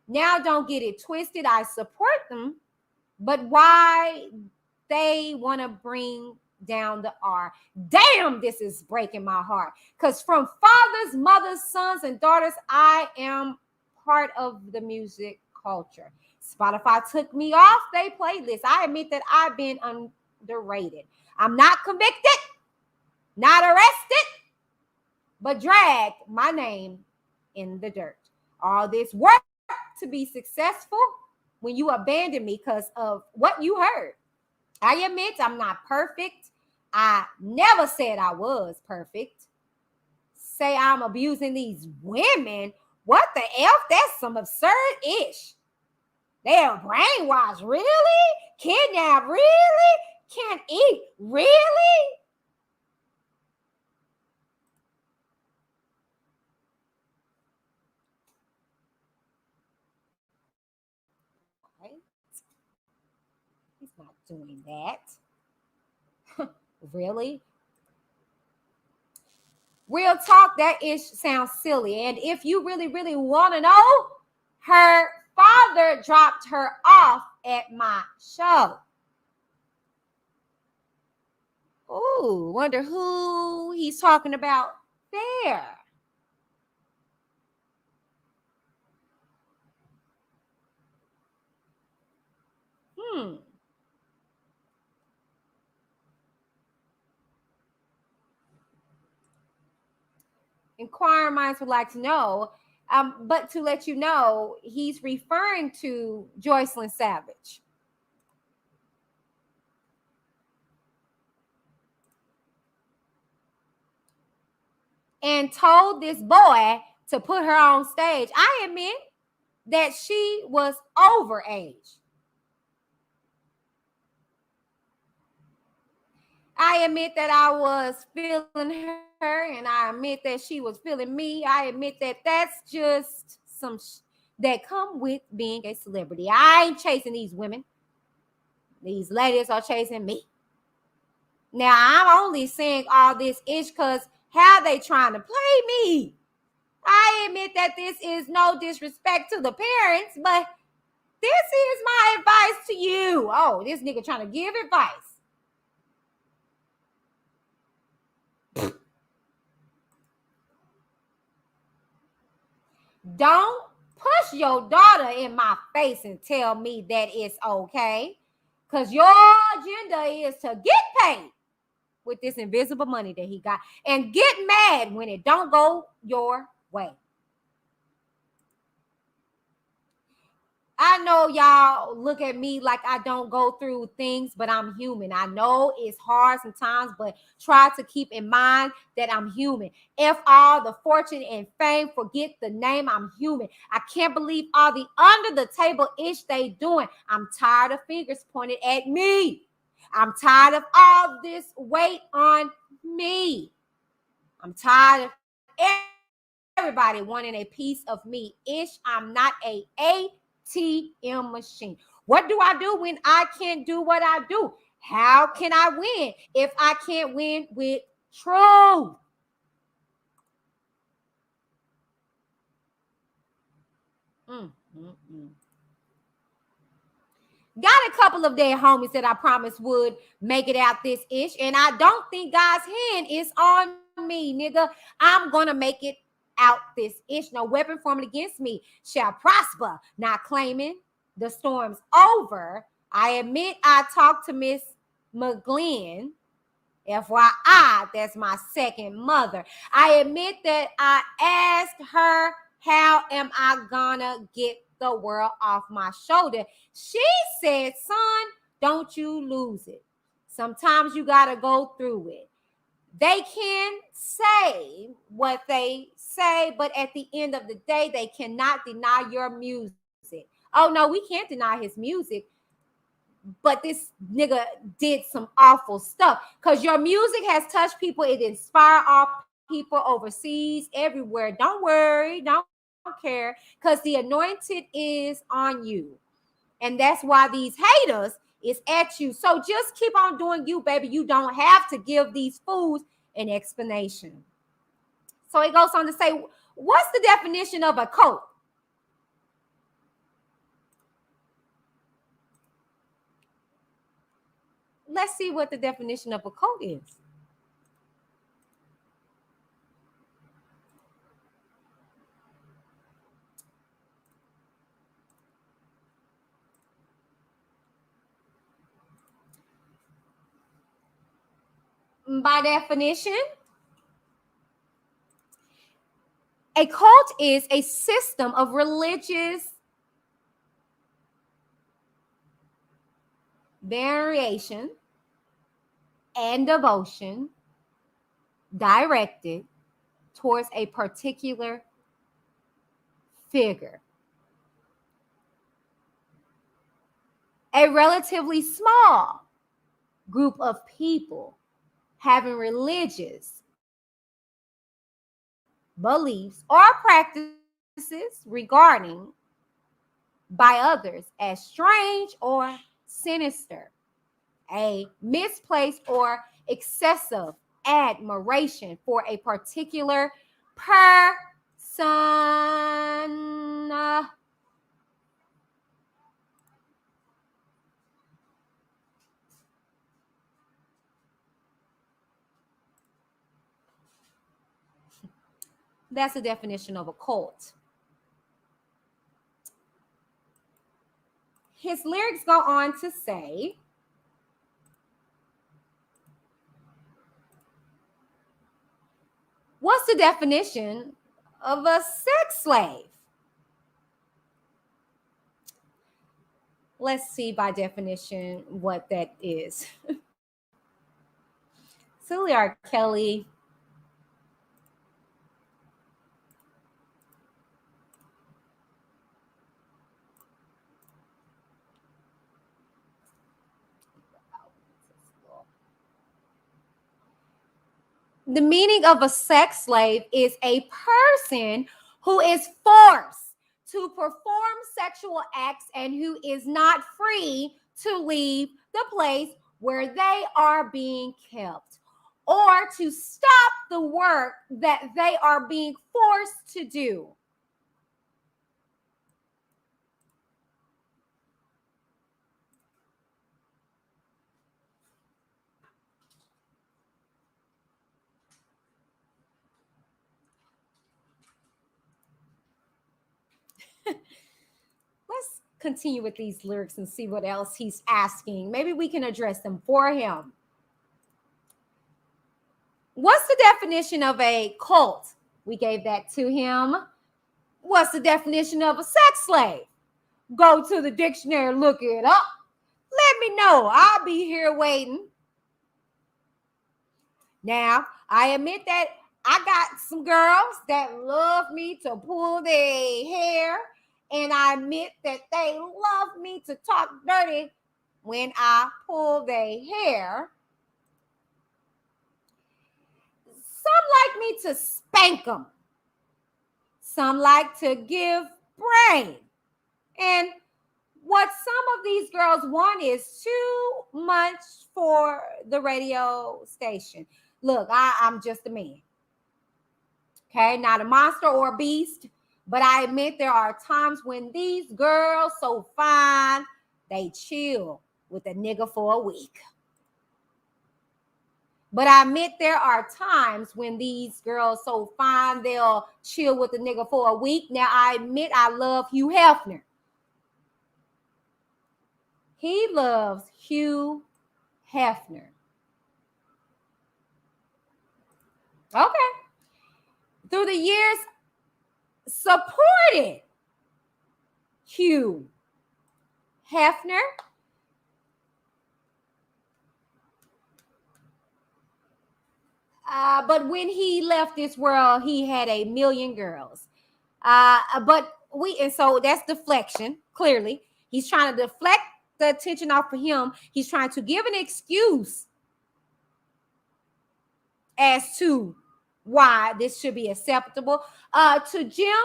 Now don't get it twisted. I support them. But why they want to bring down the R? Damn, this is breaking my heart. Because from fathers, mothers, sons, and daughters, I am part of the music culture. Spotify took me off their playlist. I admit that I've been underrated. I'm not convicted, not arrested, but dragged my name in the dirt. All this work to be successful when you abandon me because of what you heard. I admit I'm not perfect. I never said I was perfect. Say I'm abusing these women. What the F? That's some absurd-ish. They are brainwashed, really? Kidnapped, really? Can't eat, really? Right? He's not doing that. Really? Real talk, that ish sounds silly. And if you really, really want to know, her father dropped her off at my show. Ooh, wonder who he's talking about there. Inquiring minds would like to know, but to let you know, he's referring to Joycelyn Savage. And told this boy to put her on stage. I admit that she was overage. I admit that I was feeling her, and I admit that she was feeling me. I admit that that's just some that come with being a celebrity. I ain't chasing these women. These ladies are chasing me. Now, I'm only saying all this ish because how they trying to play me. I admit that this is no disrespect to the parents, but this is my advice to you. Oh, this nigga trying to give advice. Don't push your daughter in my face and tell me that it's okay. Because your agenda is to get paid. with this invisible money that he got and get mad when it don't go your way. I know y'all look at me like I don't go through things, but I'm human. I know it's hard sometimes, but try to keep in mind that I'm human. If all the fortune and fame, forget the name, I'm human. I can't believe all the under the table ish they doing. I'm tired of fingers pointed at me. I'm tired of all this weight on me. I'm tired of everybody wanting a piece of me. Ish, I'm not a ATM machine. What do I do when I can't do what I do? How can I win if I can't win with truth? Got a couple of dead homies that I promised would make it out this ish, and I don't think God's hand is on me, nigga. I'm gonna make it out this ish. No weapon formed against me shall prosper. Not claiming the storm's over. I admit I talked to Miss McGlynn. FYI, that's my second mother. I admit that I asked her, how am I gonna get the world off my shoulder? She said, son, don't you lose it. Sometimes you gotta go through it. They can say what they say, but at the end of the day, they cannot deny your music. Oh no, we can't deny his music. But this nigga did some awful stuff because your music has touched people. It inspired all people overseas, everywhere. Don't worry, don't care, because the anointed is on you. And that's why these haters is at you. So just keep on doing you, baby. You don't have to give these fools an explanation. So it goes on to say, what's the definition of a cult? Let's see what the definition of a cult is. By definition, a cult is a system of religious variation and devotion directed towards a particular figure. A relatively small group of people having religious beliefs or practices regarding by others as strange or sinister, a misplaced or excessive admiration for a particular person. That's the definition of a cult. His lyrics go on to say, what's the definition of a sex slave? Let's see by definition what that is. Silly R.Kelly. The meaning of a sex slave is a person who is forced to perform sexual acts and who is not free to leave the place where they are being kept or to stop the work that they are being forced to do. Let's continue with these lyrics and see what else he's asking. Maybe we can address them for him. What's the definition of a cult? We gave that to him. What's the definition of a sex slave? Go to the dictionary, look it up. Let me know. I'll be here waiting. Now, I admit that I got some girls that love me to pull their hair, and I admit that they love me to talk dirty when I pull their hair. Some like me to spank them. Some like to give brain. And what some of these girls want is too much for the radio station. Look, I'm just a man. Okay, not a monster or a beast. But I admit there are times when these girls so fine, they chill with a nigga for a week. But I admit there are times when these girls so fine, they'll chill with a nigga for a week. Now, I admit I love Hugh Hefner. He loves Hugh Hefner. Okay. Through the years, supported Hugh Hefner. But when he left this world, he had a million girls. So that's deflection, clearly. He's trying to deflect the attention off of him. He's trying to give an excuse as to why this should be acceptable. To Jim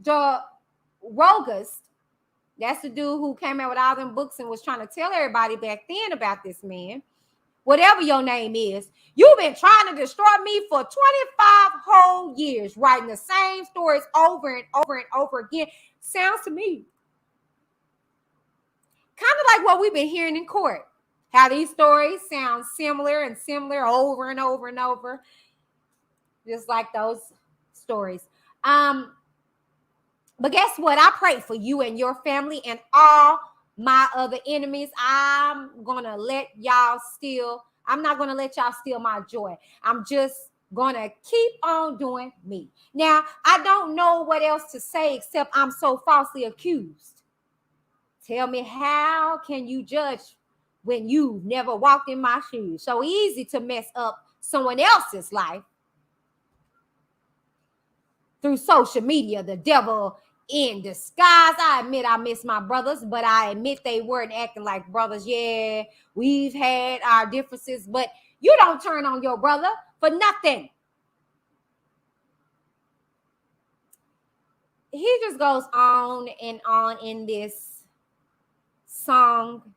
DeRogatis, that's the dude who came out with all them books and was trying to tell everybody back then about this man. Whatever your name is, you've been trying to destroy me for 25 whole years, writing the same stories over and over and over again. Sounds to me kind of like what we've been hearing in court. How these stories sound similar and similar over and over and over. Just like those stories. But guess what? I pray for you and your family and all my other enemies. I'm not gonna let y'all steal my joy. I'm just gonna keep on doing me. Now, I don't know what else to say except I'm so falsely accused. Tell me, how can you judge when you've never walked in my shoes? So easy to mess up someone else's life through social media. The devil in disguise. I admit I miss my brothers, but I admit they weren't acting like brothers. Yeah, we've had our differences, but you don't turn on your brother for nothing. He just goes on and on in this song.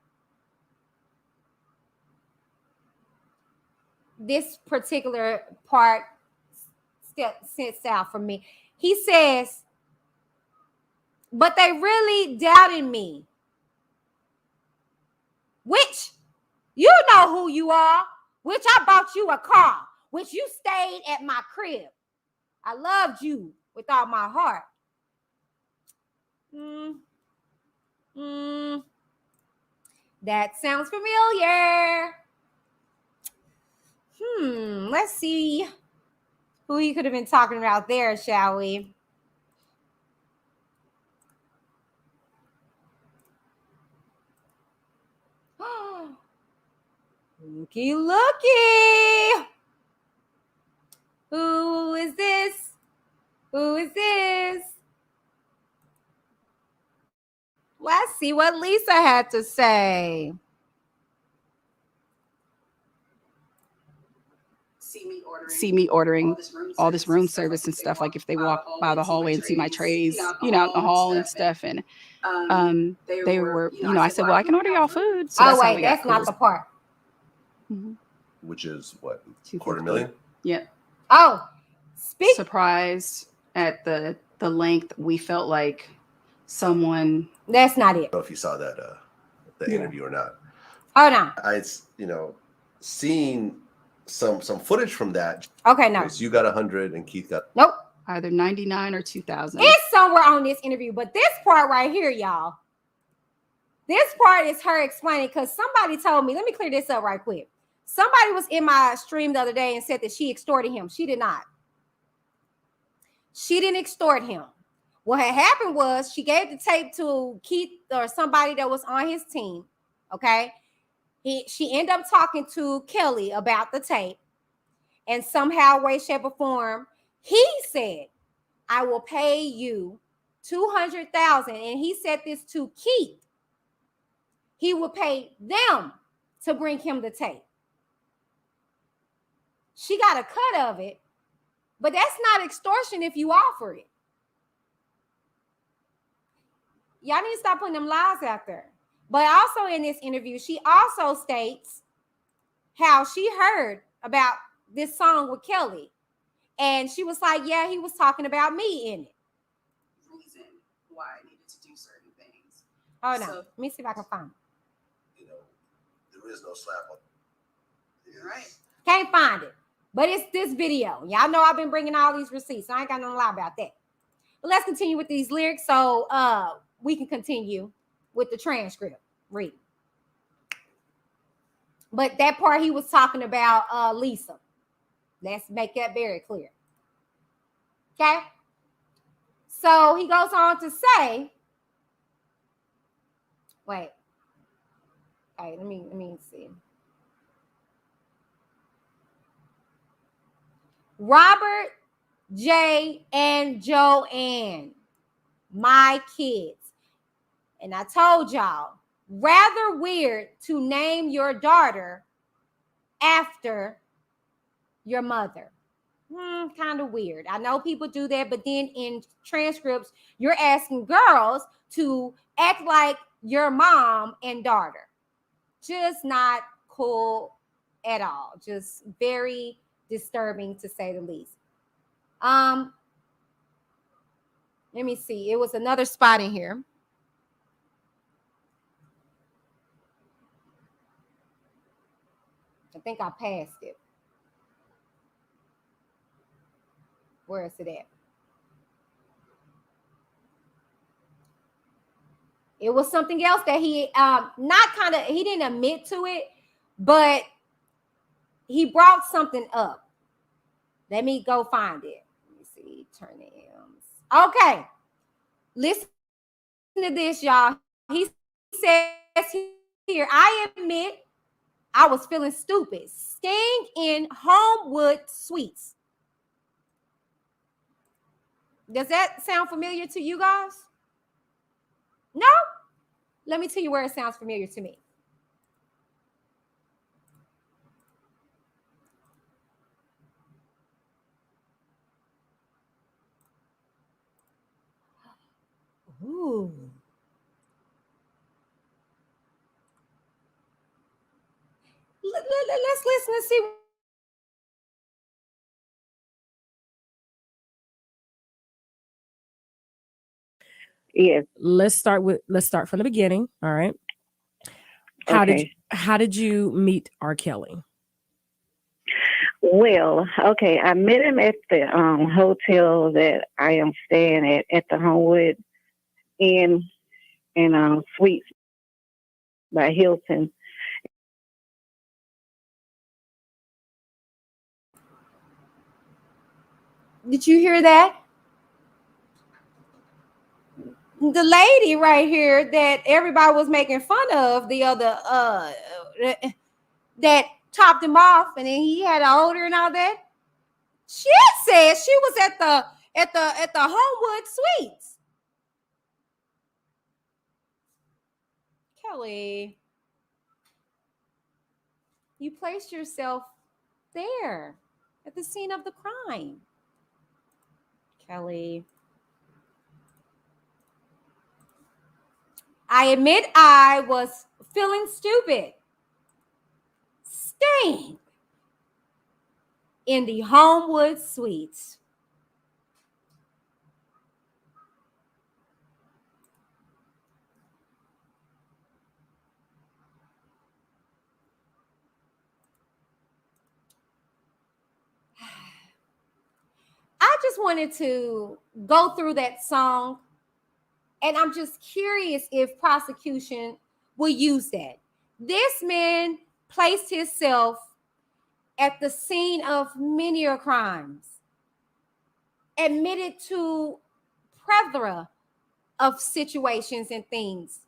This particular part sits out for me. He says, but they really doubted me. Which, you know who you are. Which I bought you a car. Which you stayed at my crib. I loved you with all my heart. That sounds familiar. Let's see who he could have been talking about there, shall we? Looky, looky. Who is this? Who is this? Let's see what Lisa had to say. See me ordering all this room service and stuff. Like if they walk by the hallway and see my trays, out in the hall and stuff. And they were, I said, well, I can order y'all food. So that's not the part. Mm-hmm. Which is what? $250,000? Yeah. Oh, surprised at the length we felt like someone. That's not it. I don't know if you saw that interview or not. Oh no. I seen some footage from that. Okay, no. So you got 100 and Keith got nope. Either 99 or 2,000. It's somewhere on this interview, but this part right here, y'all. This part is her explaining, because somebody told me, let me clear this up right quick. Somebody was in my stream the other day and said that she extorted him. She did not. She didn't extort him. What had happened was she gave the tape to Keith or somebody that was on his team. Okay. She ended up talking to Kelly about the tape. And somehow, way, shape, or form, he said, I will pay you $200,000. And he said this to Keith. He would pay them to bring him the tape. She got a cut of it, but that's not extortion if you offer it. Y'all need to stop putting them lies out there. But also in this interview, she also states how she heard about this song with Kelly. And she was like, yeah, he was talking about me in it. Reason why I needed to do certain things. Oh, no. Let me see if I can find it. You know, there is no slap on. You're right. Can't find it. But it's this video. Y'all know I've been bringing all these receipts. So I ain't got nothing to lie about that. But let's continue with these lyrics so we can continue with the transcript. Read. But that part he was talking about Lisa. Let's make that very clear. Okay? So he goes on to say, wait. Okay, let me see. Robert, Jay, and Joanne, my kids. And I told y'all, rather weird to name your daughter after your mother. Kind of weird. I know people do that, but then in transcripts, you're asking girls to act like your mom and daughter. Just not cool at all. Just very disturbing to say the least. Let me see. It was another spot in here. I think I passed it. Where is it at? It was something else that he he didn't admit to it, but he brought something up. Let me go find it. Let me see. Turn it in. Okay. Listen to this, y'all. He says here, I admit I was feeling stupid. Staying in Homewood Suites. Does that sound familiar to you guys? No? Let me tell you where it sounds familiar to me. Ooh. Let's listen and see. Yes. Let's start from the beginning. All right. How did you meet R.Kelly? Well, okay, I met him at the hotel that I am staying at the Homewood Inn and Suites by Hilton. Did you hear that? The lady right here that everybody was making fun of, the other that topped him off, and then he had an odor and all that. She said she was at the Homewood Suites. Kelly, you placed yourself there at the scene of the crime. Kelly. I admit I was feeling stupid. Staying in the Homewood Suites. I just wanted to go through that song, and I'm just curious if prosecution will use that. This man placed himself at the scene of many crimes, admitted to plethora of situations and things.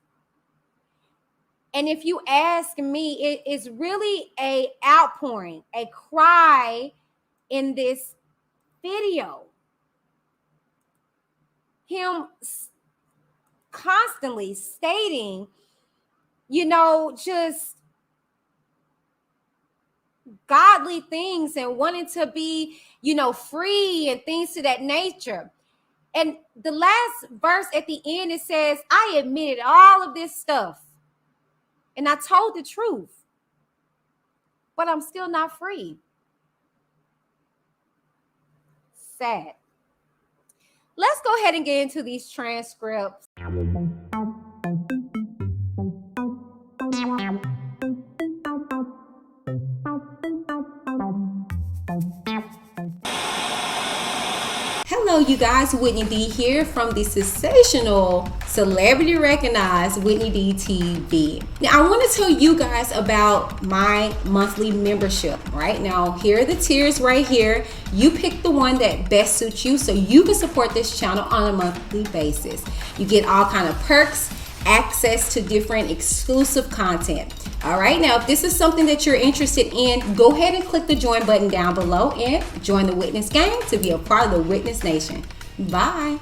And if you ask me, it is really a outpouring, a cry in this video. Him constantly stating, just godly things and wanting to be, free and things to that nature. And the last verse at the end, it says, I admitted all of this stuff and I told the truth, but I'm still not free. Sad. Let's go ahead and get into these transcripts. Hello, you guys. Whitney D here from the sensational, celebrity recognized Whitney D TV. Now, I want to tell you guys about my monthly membership. Right now, here are the tiers right here. You pick the one that best suits you so you can support this channel on a monthly basis. You get all kind of perks, access to different exclusive content. All right, now if this is something that you're interested in, go ahead and click the join button down below and join the Witness gang to be a part of the Witness Nation. Bye.